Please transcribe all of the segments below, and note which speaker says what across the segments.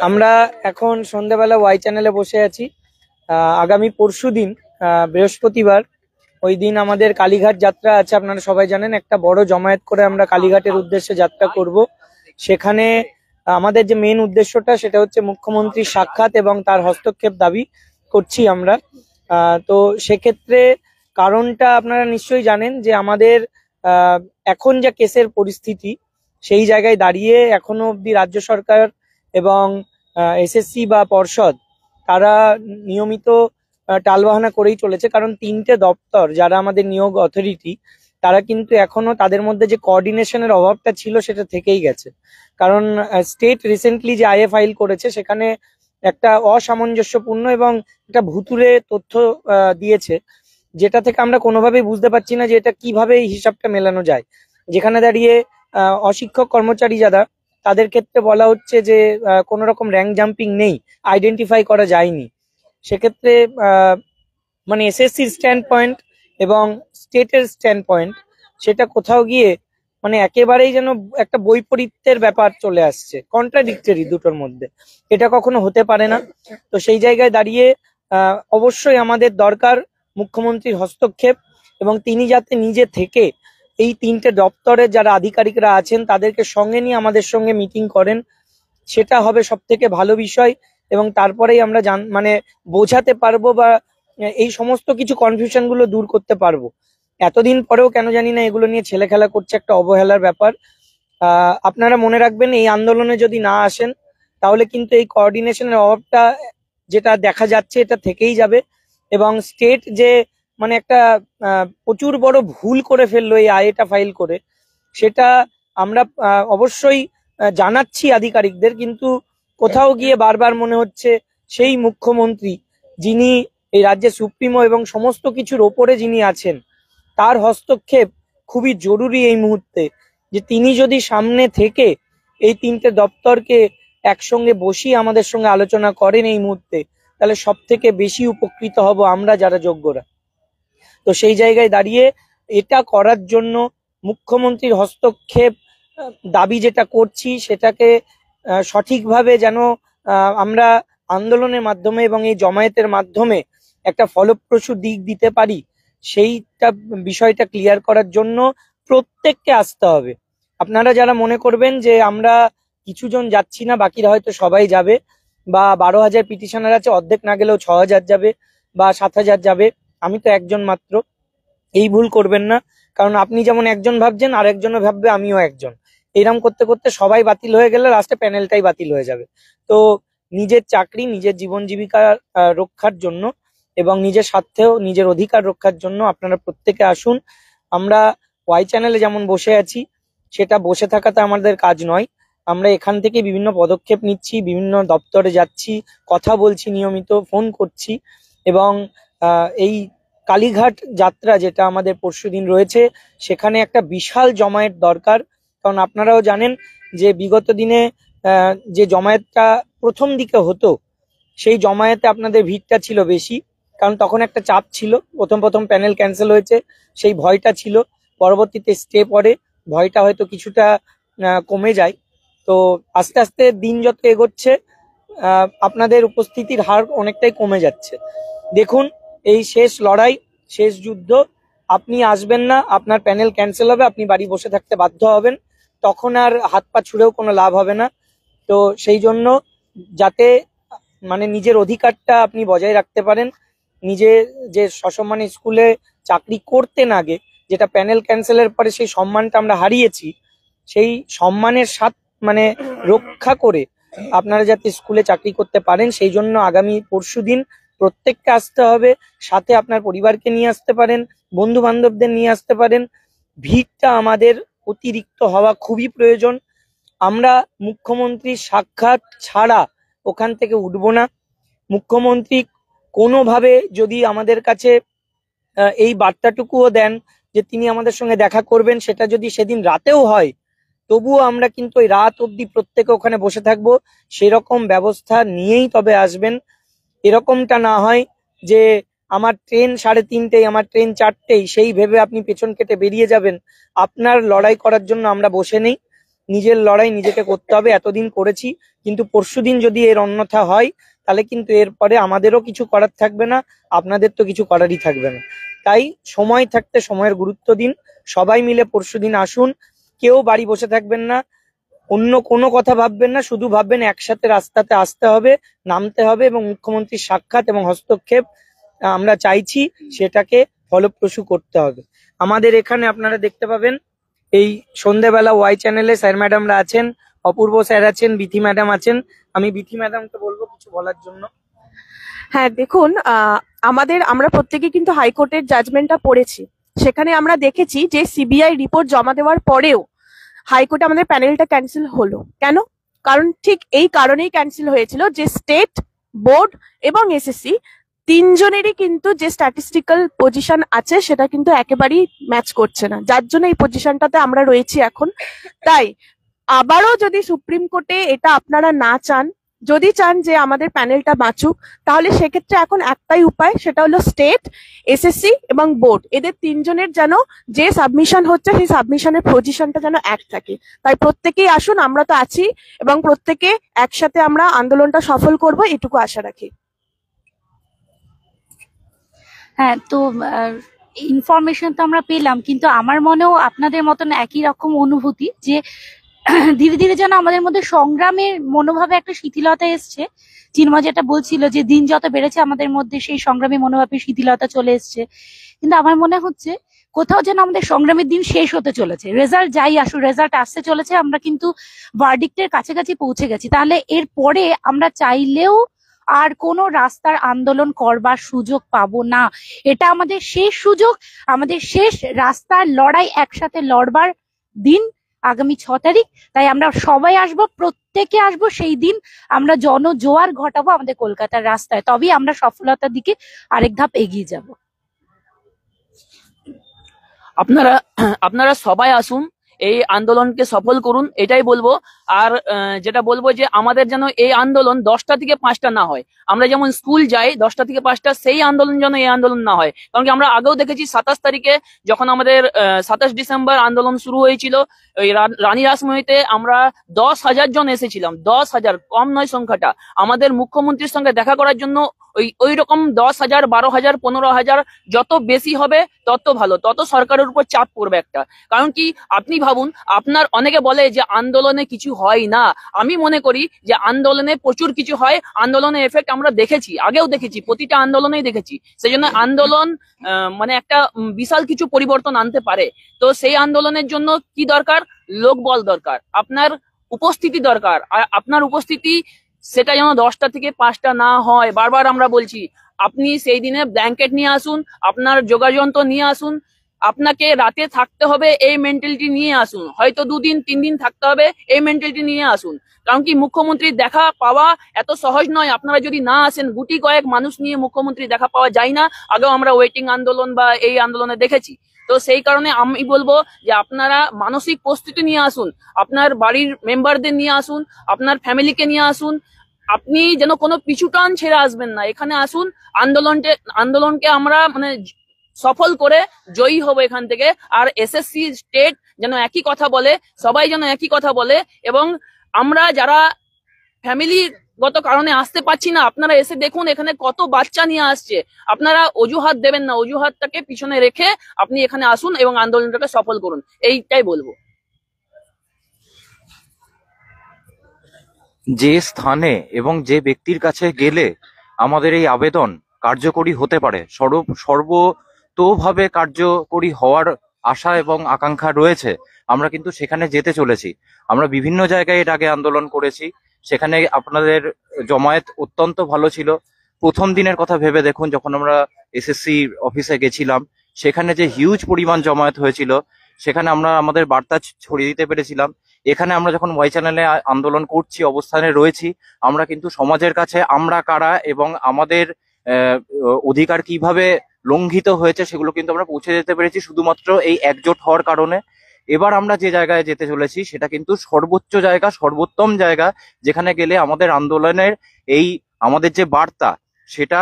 Speaker 1: আমরা এখন সন্ধ্যাবেলা ওয়াই চ্যানেলে বসে আছি। আগামী পরশুদিন বৃহস্পতিবার ওই দিন আমাদের কালীঘাট যাত্রা আছে। আপনারা সবাই জানেন, একটা বড় জমায়েত করে আমরা কালীঘাটের উদ্দেশ্যে যাত্রা করব। সেখানে আমাদের যে মেন উদ্দেশ্যটা সেটা হচ্ছে মুখ্যমন্ত্রীর সাক্ষাৎ এবং তার হস্তক্ষেপ দাবি করছি আমরা। তো সেক্ষেত্রে কারণটা আপনারা নিশ্চয়ই জানেন যে আমাদের এখন যা কেসের পরিস্থিতি, সেই জায়গায় দাঁড়িয়ে এখনো অবধি রাজ্য সরকার এবং এসএসসি বা পর্ষদ তারা নিয়মিত টালবাহানা করেই চলেছে। কারণ তিনটে দপ্তর যারা আমাদের নিয়োগ অথরিটি, তারা কিন্তু এখনো তাদের মধ্যে যে কোঅর্ডিনেশনের অভাবটা ছিল সেটা থেকেই গেছে। কারণ স্টেট রিসেন্টলি যে আইএ ফাইল করেছে সেখানে একটা অসামঞ্জস্যপূর্ণ এবং একটা ভুতুড়ে তথ্য দিয়েছে, যেটা থেকে আমরা কোনোভাবেই বুঝতে পারছি না যে এটা কিভাবে এই হিসাবটা মেলানো যায়। যেখানে দাঁড়িয়ে অশিক্ষক কর্মচারী যারা, তাদের ক্ষেত্রে বলা হচ্ছে যে কোনো রকম র্যাঙ্ক জাম্পিং নেই, আইডেন্টিফাই করা যায়নি। সেক্ষেত্রে মানে এসএসসির স্ট্যান্ড পয়েন্ট এবং স্টেটের স্ট্যান্ড পয়েন্ট, সেটা কোথাও গিয়ে মানে একেবারেই যেন একটা বৈপরীত্যের ব্যাপার চলে আসছে, কন্ট্রাডিক্টরি দুটোর মধ্যে। এটা কখনো হতে পারে না। তো সেই জায়গায় দাঁড়িয়ে অবশ্যই আমাদের দরকার মুখ্যমন্ত্রীর হস্তক্ষেপ, এবং তিনি যাতে নিজে থেকে এই তিনটে দপ্তরের যারা আধিকারিকরা আছেন তাদেরকে সঙ্গে নিয়ে আমাদের সঙ্গে মিটিং করেন, সেটা হবে সব থেকে ভালো বিষয়। এবং তারপরেই আমরা মানে বোঝাতে পারবো বা এই সমস্ত কিছু কনফিউশন গুলো দূর করতে পারবো। এতদিন পরেও কেন জানি না এগুলো নিয়ে ছেলে খেলা করছে, একটা অবহেলার ব্যাপার। আপনারা মনে রাখবেন, এই আন্দোলনে যদি না আসেন তাহলে কিন্তু এই কোঅর্ডিনেশনের অভাবটা যেটা দেখা যাচ্ছে এটা থেকেই যাবে। এবং স্টেট যে মানে একটা প্রচুর বড় ভুল করে ফেললো এই আইএটা ফাইল করে, সেটা আমরা অবশ্যই জানাচ্ছি আধিকারিকদের, কিন্তু কোথাও গিয়ে বারবার মনে হচ্ছে সেই মুখ্যমন্ত্রী যিনি এই রাজ্যে সুপ্রিমো এবং সমস্ত কিছুর ওপরে যিনি আছেন, তার হস্তক্ষেপ খুবই জরুরি এই মুহূর্তে। যে তিনি যদি সামনে থেকে এই তিনটে দপ্তরকে একসঙ্গে বসিয়ে আমাদের সঙ্গে আলোচনা করেন এই মুহূর্তে, তাহলে সব থেকে বেশি উপকৃত হব আমরা যারা যোগ্যরা। তো সেই জায়গায় দাঁড়িয়ে এটা করার জন্য মুখ্যমন্ত্রীর হস্তক্ষেপ দাবি যেটা করছি, সেটাকে সঠিকভাবে যেন আমরা আন্দোলনের মাধ্যমে এবং এই জমায়েতের মাধ্যমে একটা ফলপ্রসূ দিক দিতে পারি, সেইটা বিষয়টা ক্লিয়ার করার জন্য প্রত্যেককে আসতে হবে। আপনারা যারা মনে করবেন যে আমরা কিছু জন যাচ্ছি না, বাকিরা হয়তো সবাই যাবে, বা 12,000 পিটিশনার আছে, অর্ধেক না গেলেও 6,000 যাবে বা 7,000 যাবে, আমি তো একজন মাত্র। এই ভুল করবেন না, কারণ আপনি যেমন একজন ভাবছেন আর একজনও ভাববে আমিও একজন। এরকম করতে করতে সবাই বাতিল হয়ে গেলে লাস্টে প্যানেলটাই বাতিল হয়ে যাবে। তো নিজের চাকরি, নিজের জীবন জীবিকা রক্ষার জন্য এবং নিজের স্বার্থেও নিজের অধিকার রক্ষার জন্য আপনারা প্রত্যেকে আসুন। আমরা ওয়াই চ্যানেলে যেমন বসে আছি, সেটা বসে থাকাতে আমাদের কাজ নয়। আমরা এখান থেকে বিভিন্ন পদক্ষেপ নিচ্ছি, বিভিন্ন দপ্তরে যাচ্ছি, কথা বলছি, নিয়মিত ফোন করছি। এবং এই কালীঘাট যাত্রা যেটা আমাদের পরশুদিন রয়েছে, সেখানে একটা বিশাল জমায়েত দরকার। কারণ আপনারাও জানেন যে বিগত দিনে যে জমায়েতটা প্রথম দিকে হতো, সেই জমায়েতে আপনাদের ভিড়টা ছিল বেশি, কারণ তখন একটা চাপ ছিল। প্রথম প্রথম প্যানেল ক্যান্সেল হয়েছে, সেই ভয়টা ছিল। পরবর্তীতে স্টে পড়ে ভয়টা হয়তো কিছুটা কমে যায়। তো আস্তে আস্তে দিন যত এগোচ্ছে আপনাদের উপস্থিতির হার অনেকটাই কমে যাচ্ছে। দেখুন, এই শেষ লড়াই, শেষ যুদ্ধ। আপনি আসবেন না, আপনার প্যানেল ক্যান্সেল হবে, আপনি বাড়ি বসে থাকতে বাধ্য হবেন, তখন আর হাত পা ছুঁড়েও কোনো লাভ হবে না। তো সেই জন্য যাতে মানে নিজের অধিকারটা আপনি বজায় রাখতে পারেন, নিজে যে সসম্মানে স্কুলে চাকরি করতে না গে, যেটা প্যানেল ক্যান্সেলের পরে সেই সম্মানটা আমরা হারিয়েছি, সেই সম্মানের সাথে মানে রক্ষা করে আপনারা যাতে স্কুলে চাকরি করতে পারেন, সেই জন্য আগামী পরশুদিন প্রত্যেককে আসতে হবে। সাথে আপনার পরিবারকে নিয়ে আসতে পারেন, বন্ধু বান্ধবদের নিয়ে আসতে পারেন। ভিড়টা আমাদের অতিরিক্ত হওয়া খুবই প্রয়োজন। আমরা মুখ্যমন্ত্রীর সাক্ষাৎ ছাড়া ওখান থেকে উঠবো না। মুখ্যমন্ত্রী কোনোভাবে যদি আমাদের কাছে এই বার্তাটুকুও দেন যে তিনি আমাদের সঙ্গে দেখা করবেন, সেটা যদি সেদিন রাতেও হয়, তবুও আমরা কিন্তু ওই রাত অবধি প্রত্যেকে ওখানে বসে থাকবো। সেরকম ব্যবস্থা নিয়েই তবে আসবেন। এরকমটা না হয় যে আমার ট্রেন 3:30, আমার ট্রেন 4টেই, সেই ভেবে আপনি পেছন কেটে বেরিয়ে যাবেন। আপনার লড়াই করার জন্য আমরা বসে নেই। নিজের লড়াই নিজেকে করতে হবে, এতদিন করেছি, কিন্তু পরশুদিন যদি এর অন্যথা হয় তাহলে কিন্তু এরপরে আমাদেরও কিছু করার থাকবে না, আপনাদের তো কিছু করারই থাকবে না। তাই সময় থাকতে সময়ের গুরুত্ব দিন, সবাই মিলে পরশুদিন আসুন, কেউ বাড়ি বসে থাকবেন না, অন্য কোনো কথা ভাববেন না, শুধু ভাববেন একসাথে রাস্তাতে আসতে হবে, নামতে হবে এবং মুখ্যমন্ত্রীর সাক্ষাৎ এবং হস্তক্ষেপ আমরা চাইছি, সেটাকে ফলপ্রসূ করতে হবে। আমাদের এখানে আপনারা দেখতে পাবেন এই সন্ধ্যেবেলা ওয়াই চ্যানেলে স্যার ম্যাডামরা আছেন, অপূর্ব স্যার আছেন, বিথি ম্যাডাম আছেন। আমি বিথি ম্যাডামকে বলবো কিছু বলার জন্য।
Speaker 2: হ্যাঁ, দেখুন, আমরা প্রত্যেকে কিন্তু হাইকোর্টের জাজমেন্টটা পড়েছি। সেখানে আমরা দেখেছি যে সিবিআই রিপোর্ট জমা দেওয়ার পরেও হাইকোর্টে আমাদের প্যানেলটা ক্যান্সেল হলো কেন? কারণ ঠিক এই কারণেই ক্যান্সেল হয়েছিল যে স্টেট বোর্ড এবং এসএসসি তিনজনেরই কিন্তু যে স্ট্যাটিস্টিক্যাল পজিশন আছে সেটা কিন্তু একেবারেই ম্যাচ করছে না, যার জন্য এই পজিশনটাতে আমরা রয়েছি এখন। তাই আবারও যদি সুপ্রিম কোর্টে এটা আপনারা না চান, যদি চান যে আমাদের প্যানেলটা বাঁচুক, তাহলে সেক্ষেত্রে এখন একটাই উপায়, সেটা হলো স্টেট, এসএসসি এবং বোর্ড, এদের তিনজনের যেন যে সাবমিশন হচ্ছে সেই সাবমিশনের পজিশনটা যেন এক থাকে। তাই প্রত্যেকেই আসুন, আমরা তো আছি, এবং প্রত্যেকে একসাথে আমরা আন্দোলনটা সফল করব, এটুকু আশা রাখি।
Speaker 3: হ্যাঁ, তো ইনফরমেশন তো আমরা পেলাম, কিন্তু আমার মনেও আপনাদের মতন একই রকম অনুভূতি যে ধীরে ধীরে যেন আমাদের মধ্যে সংগ্রামের মনোভাবে একটা শিথিলতা এসছে। চিন্ময় যেটা বলছিল যে দিন যত বেড়েছে আমাদের মধ্যে সেই সংগ্রামী মনোভাবের শিথিলতা চলে এসছে, কিন্তু আমার মনে হচ্ছে কোথাও যেন আমাদের সংগ্রামের দিন শেষ হতে চলেছে। রেজাল্ট যাই আসুক, রেজাল্ট আসতে চলেছে, আমরা কিন্তু ভার্ডিক্টের কাছাকাছি পৌঁছে গেছি। তাহলে এর পরে আমরা চাইলেও আর কোনো রাস্তার আন্দোলন করবার সুযোগ পাবো না। এটা আমাদের শেষ সুযোগ, আমাদের শেষ রাস্তার লড়াই, একসাথে লড়বার দিন আগামী 6 তারিখ। তাই আমরা সবাই আসবো, প্রত্যেকে আসবো, সেই দিন আমরা জনজোয়ার ঘটাবো আমাদের কলকাতার রাস্তায়, তবেই আমরা সফলতার দিকে আরেক ধাপ এগিয়ে যাব।
Speaker 4: আপনারা আপনারা সবাই আসুন, এই আন্দোলনকে সফল করুন, এটাই বলবো। আর যেটা বলবো যে আমাদের যেন এই আন্দোলন 10টা থেকে 5টা না হয়। আমরা যেমন স্কুল যাই 10টা থেকে 5টা, সেই আন্দোলন যেন এই আন্দোলন না হয়। কারণ কি আমরা আগেও দেখেছি 27 তারিখে যখন আমাদের 27 ডিসেম্বর আন্দোলন শুরু হয়েছিল, ওই রানী রাসমণিতে আমরা 10,000 জন এসেছিলাম, 10,000, কম নয় সংখ্যাটা, আমাদের মুখ্যমন্ত্রীর সঙ্গে দেখা করার জন্য। ওই রকম 10,000, 12,000, 15,000 যত বেশি হবে তত ভালো, তত সরকারের উপর চাপ পড়বে একটা। কারণ কি আপনি ভাবুন, আপনার অনেকে বলে যে আন্দোলনে কিছু হয় না, আমি মনে করি যে আন্দোলনে প্রচুর কিছু হয়। আন্দোলনের এফেক্ট আমরা দেখেছি, আগেও দেখেছি, প্রতিটা আন্দোলনেই দেখেছি। সেই জন্য আন্দোলন মানে একটা বিশাল কিছু পরিবর্তন আনতে পারে। তো সেই আন্দোলনের জন্য কি দরকার? লোকবল দরকার, আপনার উপস্থিতি দরকার। আর আপনার উপস্থিতি সেটা যেন 10টা থেকে 5টা না হয়। বারবার আমরা বলছি, আপনি সেই দিনে ব্ল্যাঙ্কেট নিয়ে আসুন, আপনার যোগাযন্ত্র নিয়ে আসুন, আপনাকে রাতে থাকতে হবে এই মেন্টালিটি নিয়ে আসুন, হয়তো 2 দিন 3 দিন থাকতে হবে এই মেন্টালিটি নিয়ে আসুন। কারণ কি মুখ্যমন্ত্রীর দেখা পাওয়া এত সহজ নয়। আপনারা যদি না আসেন, গুটি কয়েক মানুষ নিয়ে মুখ্যমন্ত্রীর দেখা পাওয়া যায় না। আগেও আমরা ওয়েটিং আন্দোলন বা এই আন্দোলনে দেখেছি। তো সেই কারণে আমি বলবো যে আপনারা মানসিক প্রস্তুতি নিয়ে আসুন, আপনার বাড়ির মেম্বারদের নিয়ে আসুন, আপনার ফ্যামিলিকে নিয়ে আসুন। আপনি যেন কোনো পিছুটান ছেড়ে আসবেন না, এখানে আসুন। আন্দোলনকে আমরা মানে সফল করে জয়ী হব এখান থেকে। আর এসএসসি স্টেট যেন একই কথা বলে, সবাই যেন একই কথা বলে। এবং আমরা যারা ফ্যামিলিগত কারণে আসতে পারছি না, আপনারা এসে দেখুন এখানে কত বাচ্চা নিয়ে আসছে। আপনারা অজুহাত দেবেন না, অজুহাতটাকে পিছনে রেখে আপনি এখানে আসুন এবং আন্দোলনটাকে সফল করুন, এইটাই বলবো।
Speaker 5: যে স্থানে এবং যে ব্যক্তির কাছে গেলে আমাদের এই আবেদন কার্যকরী হতে পারে, সর্বতোভাবে কার্যকরী হওয়ার আশা এবং আকাঙ্ক্ষা রয়েছে, আমরা কিন্তু সেখানে যেতে চলেছি। আমরা বিভিন্ন জায়গায় এর আগে আন্দোলন করেছি, সেখানে আপনাদের জমায়েত অত্যন্ত ভালো ছিল। প্রথম দিনের কথা ভেবে দেখুন, যখন আমরা এসএসসি অফিসে গেছিলাম, সেখানে যে হিউজ পরিমাণ জমায়েত হয়েছিল, সেখানে আমরা আমাদের বার্তা ছড়িয়ে দিতে পেরেছিলাম। এখানে আমরা যখন ওয়াই চ্যানেলে আন্দোলন করছি, অবস্থানে রয়েছি, আমরা কিন্তু সমাজের কাছে আমরা কারা এবং আমাদের অধিকার কিভাবে লঙ্ঘিত হয়েছে সেগুলো কিন্তু আমরা পৌঁছে যেতে পেরেছি শুধুমাত্র এই একজোট হওয়ার কারণে। এবার আমরা যে জায়গায় যেতে চলেছি সেটা কিন্তু সর্বোচ্চ জায়গা, সর্বোত্তম জায়গা, যেখানে গেলে আমাদের আন্দোলনের এই আমাদের যে বার্তা সেটা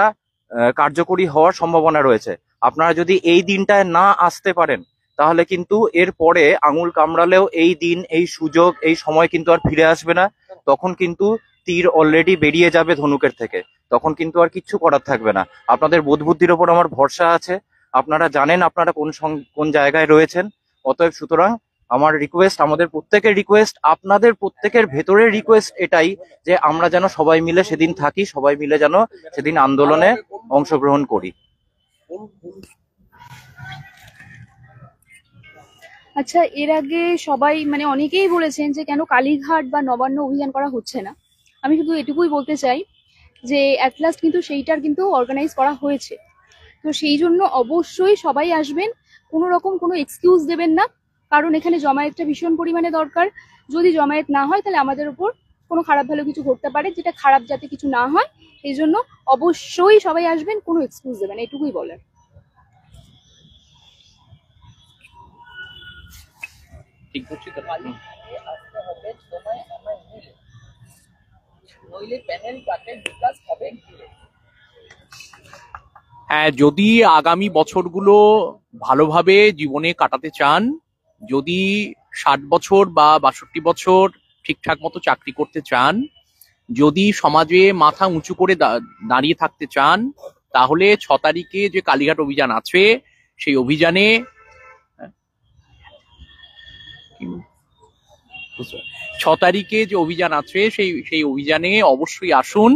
Speaker 5: কার্যকরী হওয়ার সম্ভাবনা রয়েছে। আপনারা যদি এই দিনটায় না আসতে পারেন, তাহলে কিন্তু এর পরে আঙুল কামড়ালেও এই দিন, এই সুযোগ, এই সময় কিন্তু আর ফিরে আসবে না। তখন কিন্তু তীর অলরেডি বেরিয়ে যাবে ধনুকের থেকে, তখন কিন্তু আর কিচ্ছু করার থাকবে না। আপনাদের বোধ বুদ্ধির ওপর আমার ভরসা আছে, আপনারা জানেন আপনারা কোন জায়গায় রয়েছেন। অতএব সুতরাং আমার রিকোয়েস্ট, আমাদের প্রত্যেকের রিকোয়েস্ট, আপনাদের প্রত্যেকের ভেতরের রিকোয়েস্ট এটাই যে আমরা যেন সবাই মিলে সেদিন থাকি, সবাই মিলে যেন সেদিন আন্দোলনে অংশগ্রহণ করি।
Speaker 6: আচ্ছা, এর আগে সবাই মানে অনেকেই বলেছেন যে কেন কালীঘাট বা নবান্ন অভিযান করা হচ্ছে না। আমি শুধু এটুকুই বলতে চাই যে অ্যাট লাস্ট কিন্তু সেইটার কিন্তু অর্গানাইজ করা হয়েছে। তো সেই জন্য অবশ্যই সবাই আসবেন, কোনো রকম কোনো এক্সকিউজ দেবেন না, কারণ এখানে জমায়েতটা ভীষণ পরিমাণে দরকার। যদি জমায়েত না হয় তাহলে আমাদের উপর কোনো খারাপ ভালো কিছু ঘটতে পারে, যেটা খারাপ যাতে কিছু না হয় এই জন্য অবশ্যই সবাই আসবেন, কোনো এক্সকিউজ দেবেন, এটুকুই বলার।
Speaker 7: হ্যাঁ, যদি আগামী বছরগুলো ভালোভাবে জীবনে কাটাতে চান, যদি 60 বছর বা 62 বছর ঠিকঠাক মতো চাকরি করতে চান, যদি সমাজে মাথা উঁচু করে দাঁড়িয়ে থাকতে চান, তাহলে 6 তারিখে যে কালীঘাট অভিযান আছে সেই অভিযানে 6 তারিখে যে অভিযান আছে সেই অভিযানে অবশ্যই আসুন।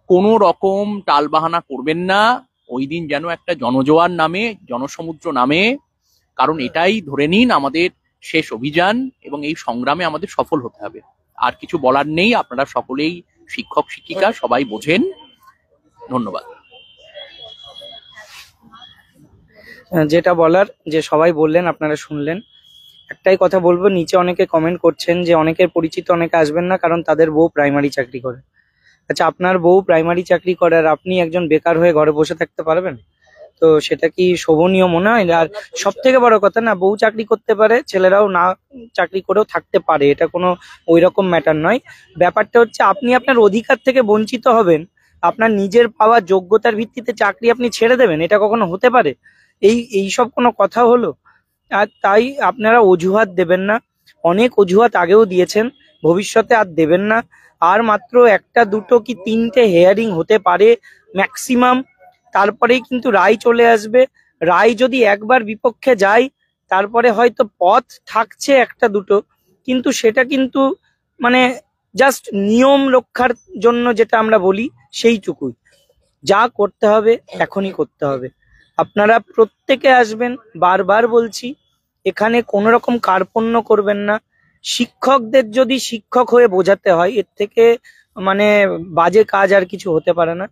Speaker 7: কোনো রকম টালবাহানা করবেন না। ওই দিন যেন একটা জনজোয়ার নামে, জনসমুদ্র নামে, কারণ এটাই ধরে নিন আমাদের শেষ অভিযান এবং এই সংগ্রামে আমাদের সফল হতে হবে। আর কিছু বলার নেই, আপনারা সকলেই শিক্ষক শিক্ষিকা সবাই বোঝেন। ধন্যবাদ।
Speaker 1: যেটা বলার, যে সবাই বললেন, আপনারা শুনলেন। একটাই কথা বলবো, নিচে অনেকে কমেন্ট করছেন যে অনেকের পরিচিত অনেকে আসবেন না কারণ তাদের বউ প্রাইমারি চাকরি করে। আচ্ছা, আপনার বউ প্রাইমারি চাকরি করে আর আপনি একজন বেকার হয়ে ঘরে বসে থাকতে পারবেন? তো সেটা কি শোভনীয় মনে হয়? আর সব থেকে বড় কথা, না বউ চাকরি করতে পারে, ছেলেরাও না চাকরি করেও থাকতে পারে, এটা কোনো ওই রকম ম্যাটার নয়। ব্যাপারটা হচ্ছে আপনি আপনার অধিকার থেকে বঞ্চিত হবেন, আপনার নিজের পাওয়া যোগ্যতার ভিত্তিতে চাকরি আপনি ছেড়ে দেবেন, এটা কখনো হতে পারে? এইসব কোনো কথা হলো? আর তাই আপনারা অজুহাত দেবেন না, অনেক অজুহাত আগেও দিয়েছেন, ভবিষ্যতে আর দেবেন না। আর মাত্র একটা দুটো কি তিনটে হেয়ারিং হতে পারে ম্যাক্সিমাম, তারপরেই কিন্তু রায় চলে আসবে। রায় যদি একবার বিপক্ষে যায় তারপরে হয়তো পথ থাকছে একটা দুটো, কিন্তু সেটা কিন্তু মানে জাস্ট নিয়ম রক্ষার জন্য যেটা আমরা বলি সেইটুকুই। যা করতে হবে এখনই করতে হবে। আপনারা প্রত্যেকে আসবেন, বারবার বলছি, এখানে কোনো রকম কার্পণ্য করবেন না। শিক্ষকদের যদি শিক্ষক হয়ে বোঝাতে হয়, এর থেকে মানে বাজে কাজ আর কিছু হতে পারে না।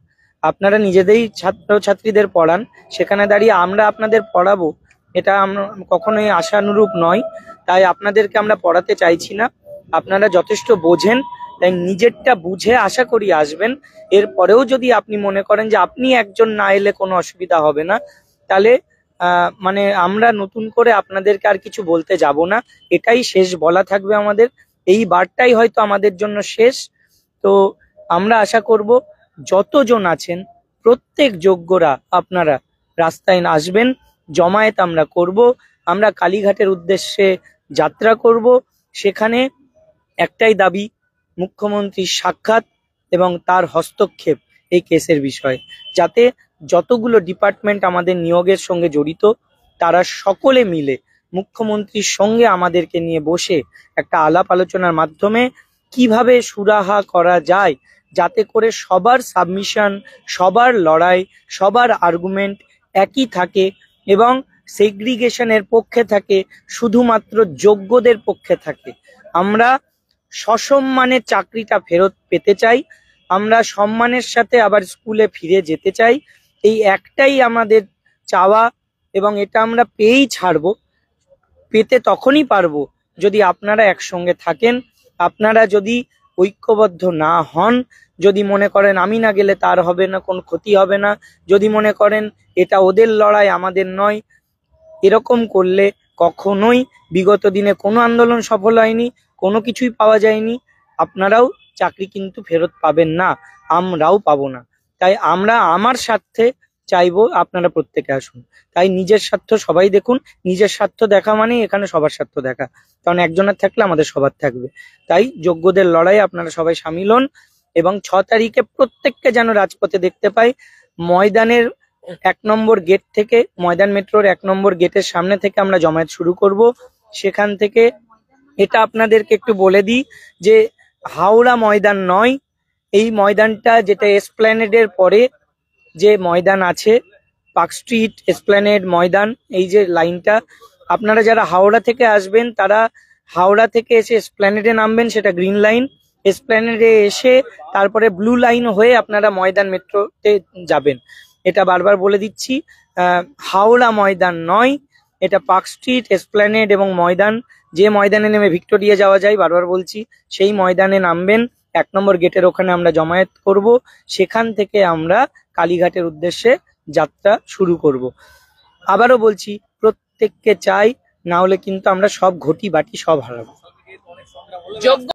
Speaker 1: আপনারা নিজেদেরই ছাত্রছাত্রীদের পড়ান, সেখানে দাঁড়িয়ে আমরা আপনাদের পড়াবো এটা আমরা কখনোই আশানুরূপ নয়। তাই আপনাদেরকে আমরা পড়াতে চাইছি না। আপনারা যথেষ্ট বোঝেন, তাই নিজেরটা বুঝে আশা করি আসবেন। এরপরেও যদি আপনি মনে করেন যে আপনি একজন না এলে কোনো অসুবিধা হবে না, তাহলে মানে আমরা নতুন করে আপনাদেরকে আর কিছু বলতে যাব না। এটাই শেষ বলা থাকবে আমাদের, এই বারটাই হয়তো আমাদের জন্য শেষ। তো আমরা আশা করব যতজন আছেন প্রত্যেক যোগ্যরা আপনারা রাস্তায় আসবেন, জমায়েত আমরা করব, আমরা কালীঘাটের উদ্দেশ্যে যাত্রা করব। সেখানে একটাই দাবি, মুখ্যমন্ত্রীর সাক্ষাৎ এবং তার হস্তক্ষেপ এই কেসের বিষয়ে, যাতে যতগুলো ডিপার্টমেন্ট আমাদের নিয়োগের সঙ্গে জড়িত তারা সকলে মিলে মুখ্যমন্ত্রীর সঙ্গে আমাদেরকে নিয়ে বসে একটা আলাপ আলোচনার মাধ্যমে কিভাবে সুরাহা করা যায়, যাতে করে সবার সাবমিশন, সবার লড়াই, সবার আর্গুমেন্ট একই থাকে এবং সেগ্রিগেশনের পক্ষে থাকে, শুধুমাত্র যোগ্যদের পক্ষে থাকে। আমরা সসম্মানে চাকরিটা ফেরত পেতে চাই, আমরা সম্মানের সাথে আবার স্কুলে ফিরে যেতে চাই। এই একটাই আমাদের চাওয়া এবং এটা আমরা পেয়েই ছাড়বো। পেতে তখনই পারবো যদি আপনারা একসঙ্গে থাকেন। আপনারা যদি ঐক্যবদ্ধ না হন, যদি মনে করেন আমি না গেলে তার হবে না, কোনো ক্ষতি হবে না, যদি মনে করেন এটা ওদের লড়াই আমাদের নয়, এরকম করলে কখনোই বিগত দিনে কোনো আন্দোলন সফল হয়নি, কোনো কিছুই পাওয়া যায়নি। আপনারাও চাকরি কিন্তু ফেরত পাবেন না, আমরাও পাবো না। তাই আমরা আমার স্বার্থে চাইবো আপনারা প্রত্যেকে আসুন। তাই নিজের স্বার্থ সবাই দেখুন, নিজের স্বার্থ দেখা মানে এখানে সবার স্বার্থ দেখা, কারণ একজনের থাকলে আমাদের সবার থাকবে। তাই যোগ্যদের লড়াই আপনারা সবাই সামিল হন এবং 6 তারিখে প্রত্যেককে যেন রাজপথে দেখতে পাই। ময়দানের 1 নম্বর গেট থেকে, ময়দান মেট্রোর 1 নম্বর গেটের সামনে থেকে আমরা জমায়েত শুরু করব। সেখান থেকে এটা আপনাদেরকে একটু বলে দিই যে হাওড়া ময়দান নয়, এই ময়দানটা যেটা এসপ্ল্যানেডের পরে যে ময়দান আছে, পার্ক স্ট্রিট এসপ্ল্যানেড ময়দান, এই যে লাইনটা, আপনারা যারা হাওড়া থেকে আসবেন তারা হাওড়া থেকে এসে এসপ্ল্যানেডে নামবেন, সেটা গ্রিন লাইন। এসপ্ল্যানেডে এসে তারপরে ব্লু লাইন হয়ে আপনারা ময়দান মেট্রোতে যাবেন। এটা বারবার বলে দিচ্ছি, হাওড়া ময়দান নয়, এটা পার্ক স্ট্রিট, এসপ্ল্যানেড এবং ময়দান। যে ময়দানে নেমে ভিক্টোরিয়া যাওয়া যায়, বারবার বলছি, সেই ময়দানে নামবেন। 1 নম্বর গেটের ওখানে আমরা জমায়েত করব। সেখান থেকে আমরা কালীঘাটের উদ্দেশ্যে যাত্রা শুরু করব। আবারও বলছি, প্রত্যেককে চাই, না হলে কিন্তু আমরা সব ঘটি বাটি সব হারাবো।
Speaker 4: যোগ্য